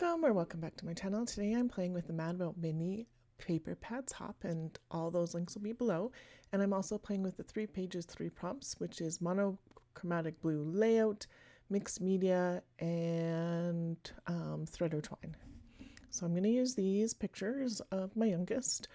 Welcome back to my channel. Today I'm playing with the Mad About Mini Paper Pads Hop, and all those links will be below. And I'm also playing with the 3 pages, 3 prompts, which is monochromatic blue layout, mixed media, and thread or twine. So I'm going to use these pictures of my youngest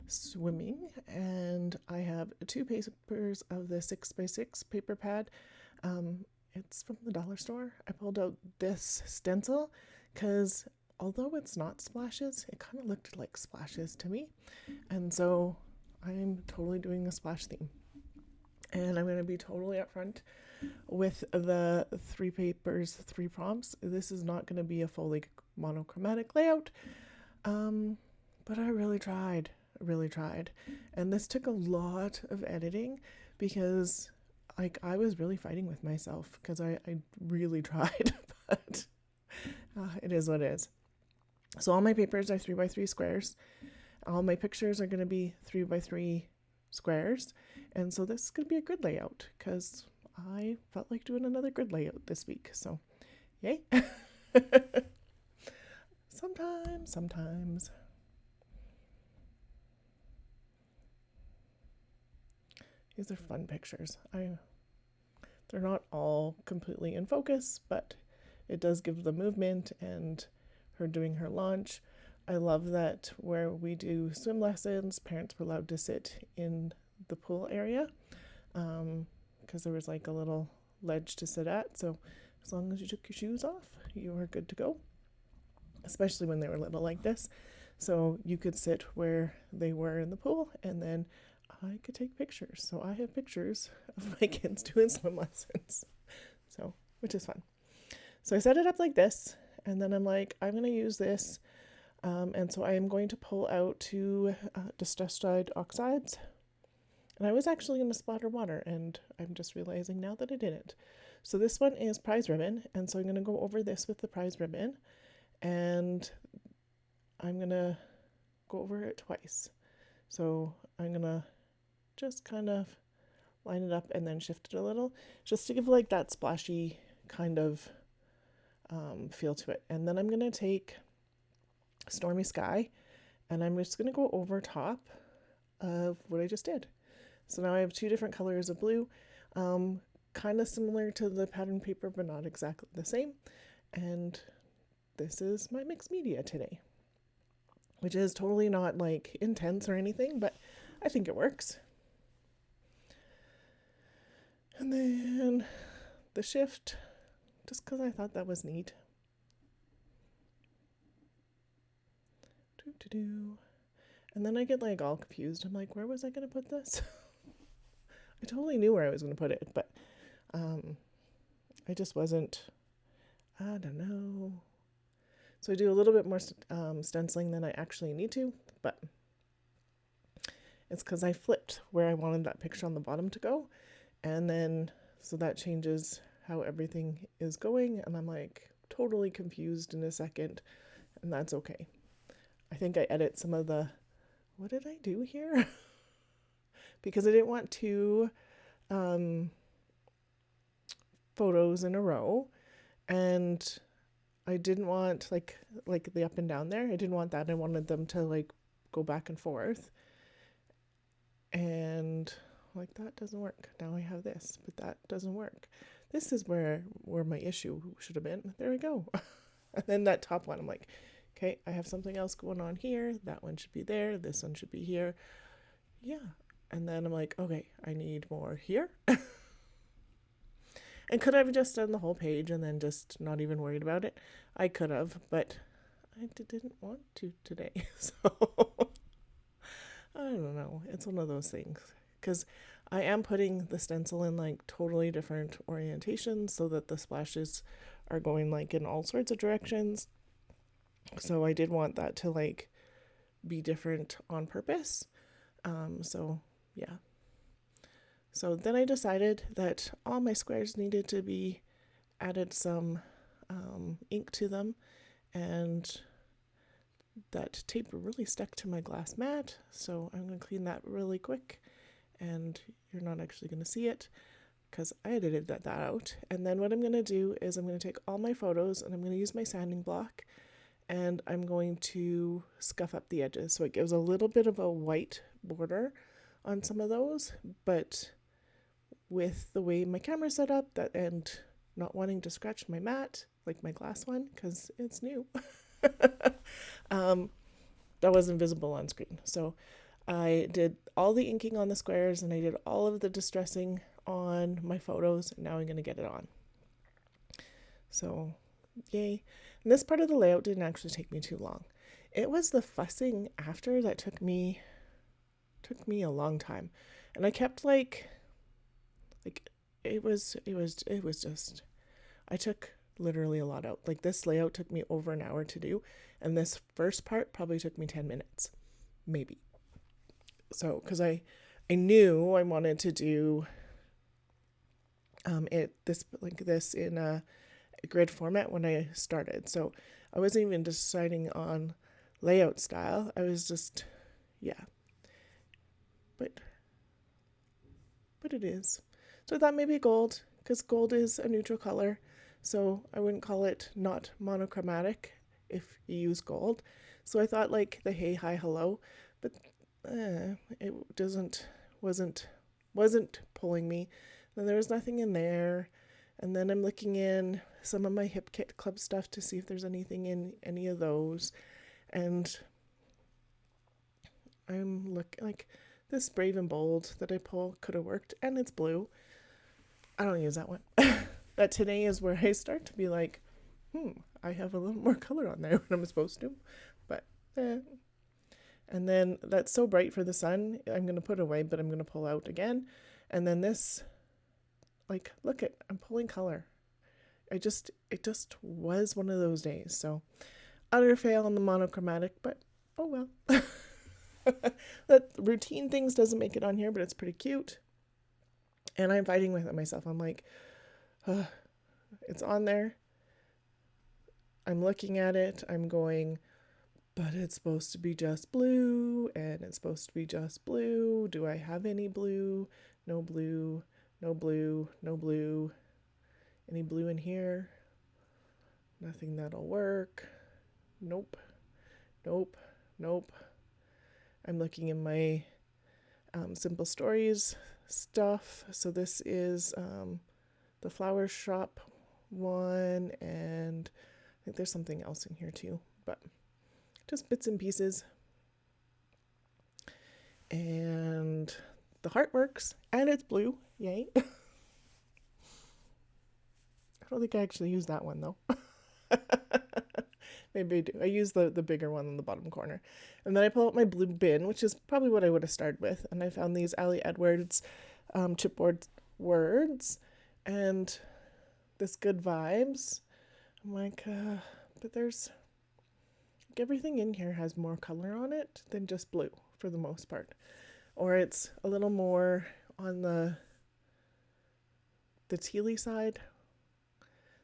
swimming, and I have 2 papers of the 6x6 paper pad. It's from the dollar store. I pulled out this stencil because although it's not splashes, it kind of looked like splashes to me. And so I'm totally doing a splash theme. And I'm going to be totally upfront with the 3 papers, 3 prompts. This is not going to be a fully monochromatic layout, but I really tried. And this took a lot of editing because I was really fighting with myself because I really tried, but it is what it is. So all my papers are 3x3 squares. All my pictures are going to be 3x3 squares. And so this is going to be a grid layout because I felt like doing another grid layout this week. So yay. Sometimes. These are fun pictures. They're not all completely in focus, but it does give the movement and her doing her launch. I love that where we do swim lessons, parents were allowed to sit in the pool area because there was like a little ledge to sit at. So as long as you took your shoes off, you were good to go, especially when they were little like this. So you could sit where they were in the pool, and then I could take pictures. So I have pictures of my kids doing swim lessons, so which is fun. So I set it up like this, and then I'm like, I'm going to use this, and so I am going to pull out 2 distressed oxides, and I was actually going to splatter water, and I'm just realizing now that I didn't. So this one is prize ribbon, and so I'm going to go over this with the prize ribbon, and I'm going to go over it twice. So I'm going to just kind of line it up and then shift it a little, just to give like that splashy kind of feel to it. And then I'm going to take Stormy Sky, and I'm just going to go over top of what I just did. So now I have 2 different colors of blue, kind of similar to the pattern paper, but not exactly the same. And this is my mixed media today, which is totally not like intense or anything, but I think it works. And then the shift, just because I thought that was neat. And then I get like all confused. I'm like, where was I going to put this? I totally knew where I was going to put it, but I just wasn't, I don't know. So I do a little bit more stenciling than I actually need to, but it's because I flipped where I wanted that picture on the bottom to go. And then, so that changes how everything is going. And I'm like totally confused in a second, and that's okay. I think I edit some of the, what did I do here? Because I didn't want 2 photos in a row, and I didn't want like the up and down there. I didn't want that. I wanted them to like go back and forth. And like that doesn't work. Now I have this, but that doesn't work. This is where my issue should have been. There we go. And then that top one, I'm like, okay, I have something else going on here. That one should be there. This one should be here. Yeah. And then I'm like, okay, I need more here. And could I have just done the whole page and then just not even worried about it? I could have, but I didn't want to today. So I don't know. It's one of those things. Because I am putting the stencil in like totally different orientations so that the splashes are going like in all sorts of directions. So I did want that to like be different on purpose. So yeah. So then I decided that all my squares needed to be added some ink to them, and that tape really stuck to my glass mat. So I'm going to clean that really quick, and you're not actually going to see it because I edited that out. And then what I'm going to do is I'm going to take all my photos and I'm going to use my sanding block and I'm going to scuff up the edges. So it gives a little bit of a white border on some of those, but with the way my camera's set up that and not wanting to scratch my mat like my glass one because it's new, that wasn't visible on screen. So I did all the inking on the squares and I did all of the distressing on my photos. And now I'm going to get it on. So yay. And this part of the layout didn't actually take me too long. It was the fussing after that took me a long time. And I kept like it was just, I took literally a lot out. Like this layout took me over an hour to do, and this first part probably took me 10 minutes, maybe. So, because I knew I wanted to do this in a grid format when I started. So I wasn't even deciding on layout style. I was just, yeah. But it is. So I thought maybe gold, because gold is a neutral color. So I wouldn't call it not monochromatic if you use gold. So I thought like the hey, hi, hello, but it wasn't pulling me. Then there was nothing in there. And then I'm looking in some of my Hip Kit Club stuff to see if there's anything in any of those. And I'm looking like this Brave and Bold that I pull could have worked, and it's blue. I don't use that one. That today is where I start to be like, I have a little more color on there when I'm supposed to, but And then that's so bright for the sun, I'm going to put away, but I'm going to pull out again. And then this, like, look at, I'm pulling color. It just was one of those days. So utter fail on the monochromatic, but oh well. That routine things doesn't make it on here, but it's pretty cute. And I'm fighting with it myself. I'm like, it's on there. I'm looking at it. I'm going, but it's supposed to be just blue, and it's supposed to be just blue. Do I have any blue? No blue, no blue, no blue. Any blue in here? Nothing that'll work. Nope, nope, nope. I'm looking in my Simple Stories stuff. So this is the Flower Shop one, and I think there's something else in here too, but just bits and pieces. And the heart works, and it's blue. Yay. I don't think I actually used that one though. Maybe I do. I use the bigger one in the bottom corner. And then I pull out my blue bin, which is probably what I would have started with. And I found these Ali Edwards chipboard words and this Good Vibes. I'm like, but there's, like, everything in here has more color on it than just blue for the most part. Or it's a little more on the tealy side.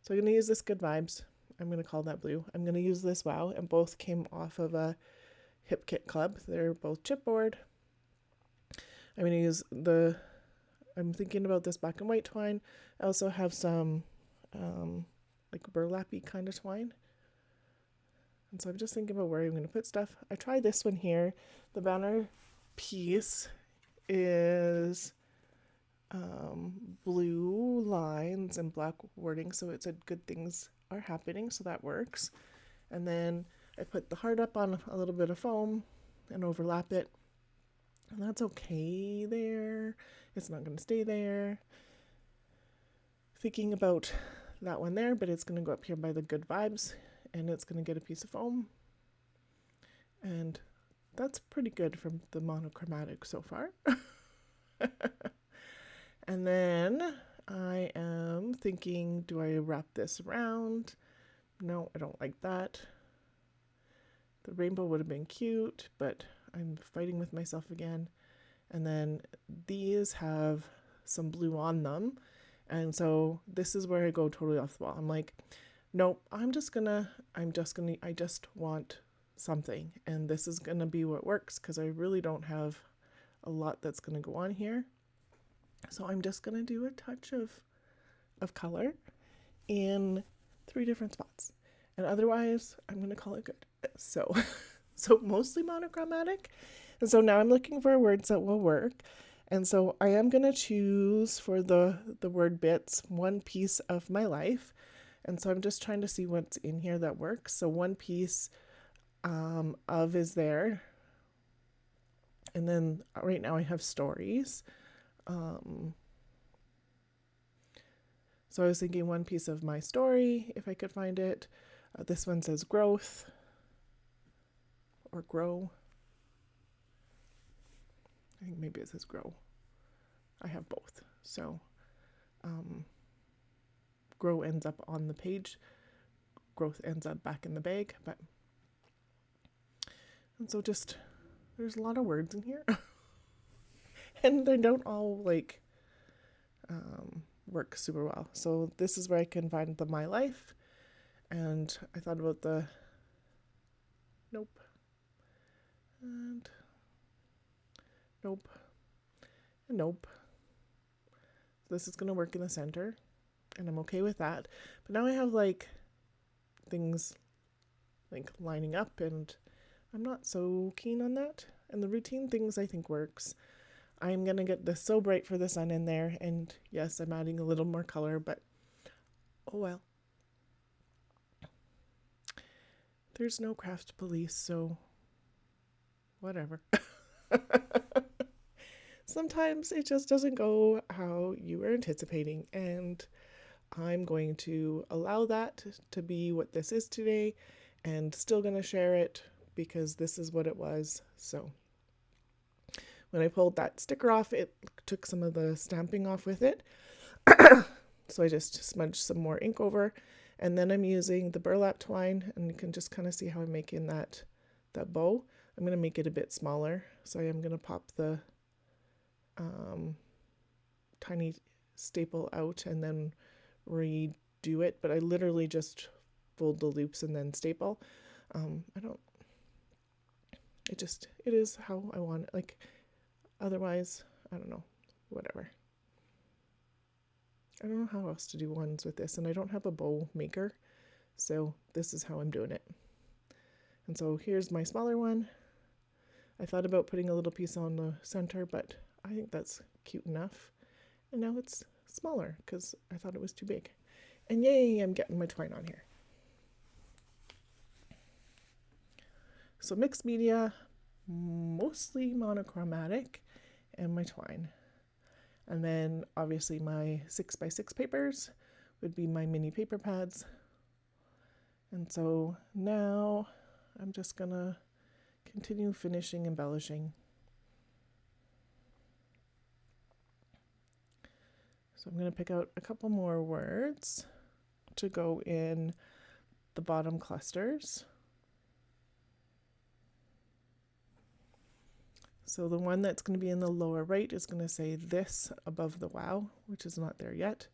So I'm going to use this Good Vibes. I'm going to call that blue. I'm going to use this Wow, and both came off of a Hip Kit Club. They're both chipboard. I'm going to use I'm thinking about this black and white twine. I also have some like burlappy kind of twine. And so I'm just thinking about where I'm going to put stuff. I tried this one here. The banner piece is blue lines and black wording, so it said good things are happening, so that works. And then I put the heart up on a little bit of foam and overlap it, and that's okay there. It's not going to stay there. Thinking about that one there, but it's going to go up here by the Good Vibes, and it's going to get a piece of foam, and that's pretty good from the monochromatic so far. And then I am thinking, do I wrap this around? No, I don't like that. The rainbow would have been cute, but I'm fighting with myself again. And then these have some blue on them. And so this is where I go totally off the wall. I'm like, nope, I just want something. And this is going to be what works, because I really don't have a lot that's going to go on here. So I'm just going to do a touch of color in 3 different spots. And otherwise, I'm going to call it good. So mostly monochromatic. And so now I'm looking for words that will work. And so I am going to choose for the word bits, one piece of my life. And so I'm just trying to see what's in here that works. So one piece of is there. And then right now I have stories. So I was thinking one piece of my story, if I could find it. This one says growth or grow. I think maybe it says grow. I have both. So grow ends up on the page. Growth ends up back in the bag. And so just, there's a lot of words in here. And they don't all like work super well. So this is where I can find the my life. And I thought about the nope. And nope. And nope. This is going to work in the center. And I'm okay with that. But now I have like things like lining up, and I'm not so keen on that. And the routine things I think works. I'm going to get this so bright for the sun in there. And yes, I'm adding a little more color, but oh well. There's no craft police, so whatever. Sometimes it just doesn't go how you were anticipating, and I'm going to allow that to be what this is today, and still going to share it because this is what it was. So when I pulled that sticker off, it took some of the stamping off with it. So I just smudged some more ink over, and then I'm using the burlap twine, and you can just kind of see how I'm making that bow. I'm going to make it a bit smaller. So I am going to pop the tiny staple out and then redo it, but I literally just fold the loops and then staple. It is how I want it. Like, otherwise, I don't know, whatever. I don't know how else to do ones with this, and I don't have a bow maker, so this is how I'm doing it. And so here's my smaller one. I thought about putting a little piece on the center, but I think that's cute enough. And now it's smaller because I thought it was too big. And yay, I'm getting my twine on here. So mixed media, mostly monochromatic, and my twine. And then obviously my 6x6 papers would be my mini paper pads. And so now I'm just gonna continue finishing embellishing. So I'm going to pick out a couple more words to go in the bottom clusters. So the one that's going to be in the lower right is going to say this above the wow, which is not there yet.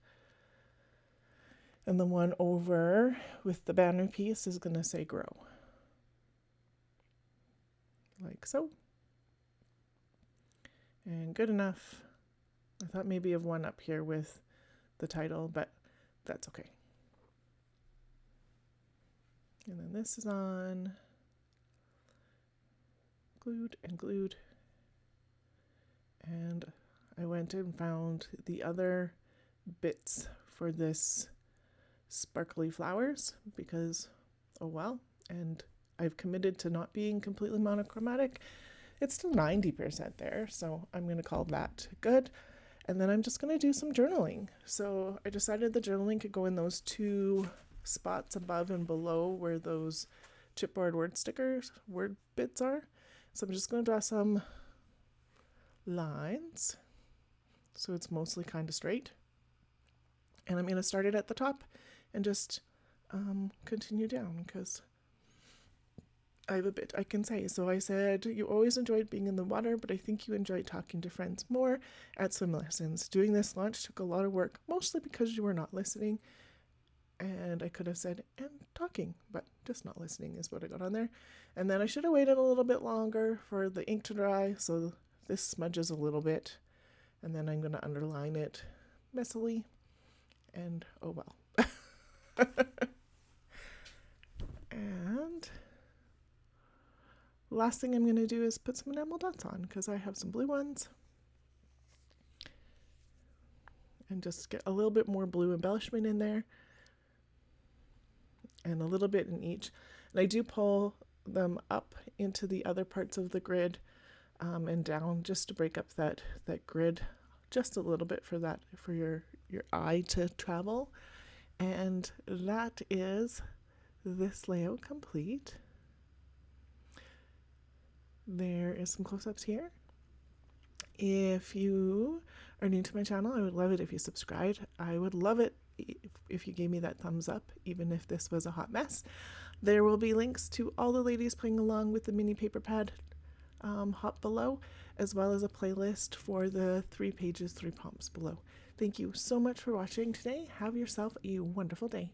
And the one over with the banner piece is going to say grow. Like so. And good enough. I thought maybe of one up here with the title, but that's okay. And then this is on, glued and glued. And I went and found the other bits for this sparkly flowers because, oh well, and I've committed to not being completely monochromatic. It's still 90% there, so I'm going to call that good. And then I'm just going to do some journaling. So I decided the journaling could go in those two spots above and below where those chipboard word bits are. So I'm just going to draw some lines. So it's mostly kind of straight. And I'm going to start it at the top and just continue down because I have a bit I can say. So I said, you always enjoyed being in the water, but I think you enjoyed talking to friends more at swim lessons. Doing this launch took a lot of work, mostly because you were not listening. And I could have said, and talking, but just not listening is what I got on there. And then I should have waited a little bit longer for the ink to dry. So this smudges a little bit. And then I'm going to underline it messily. And oh well. last thing I'm going to do is put some enamel dots on, because I have some blue ones. And just get a little bit more blue embellishment in there. And a little bit in each. And I do pull them up into the other parts of the grid and down, just to break up that grid just a little bit for your eye to travel. And that is this layout complete. There is some close-ups here. If you are new to my channel, I would love it if you subscribed. I would love it if you gave me that thumbs up, even if this was a hot mess. There will be links to all the ladies playing along with the mini paper pad hop below, as well as a playlist for the 3 pages, 3 prompts below. Thank you so much for watching today. Have yourself a wonderful day.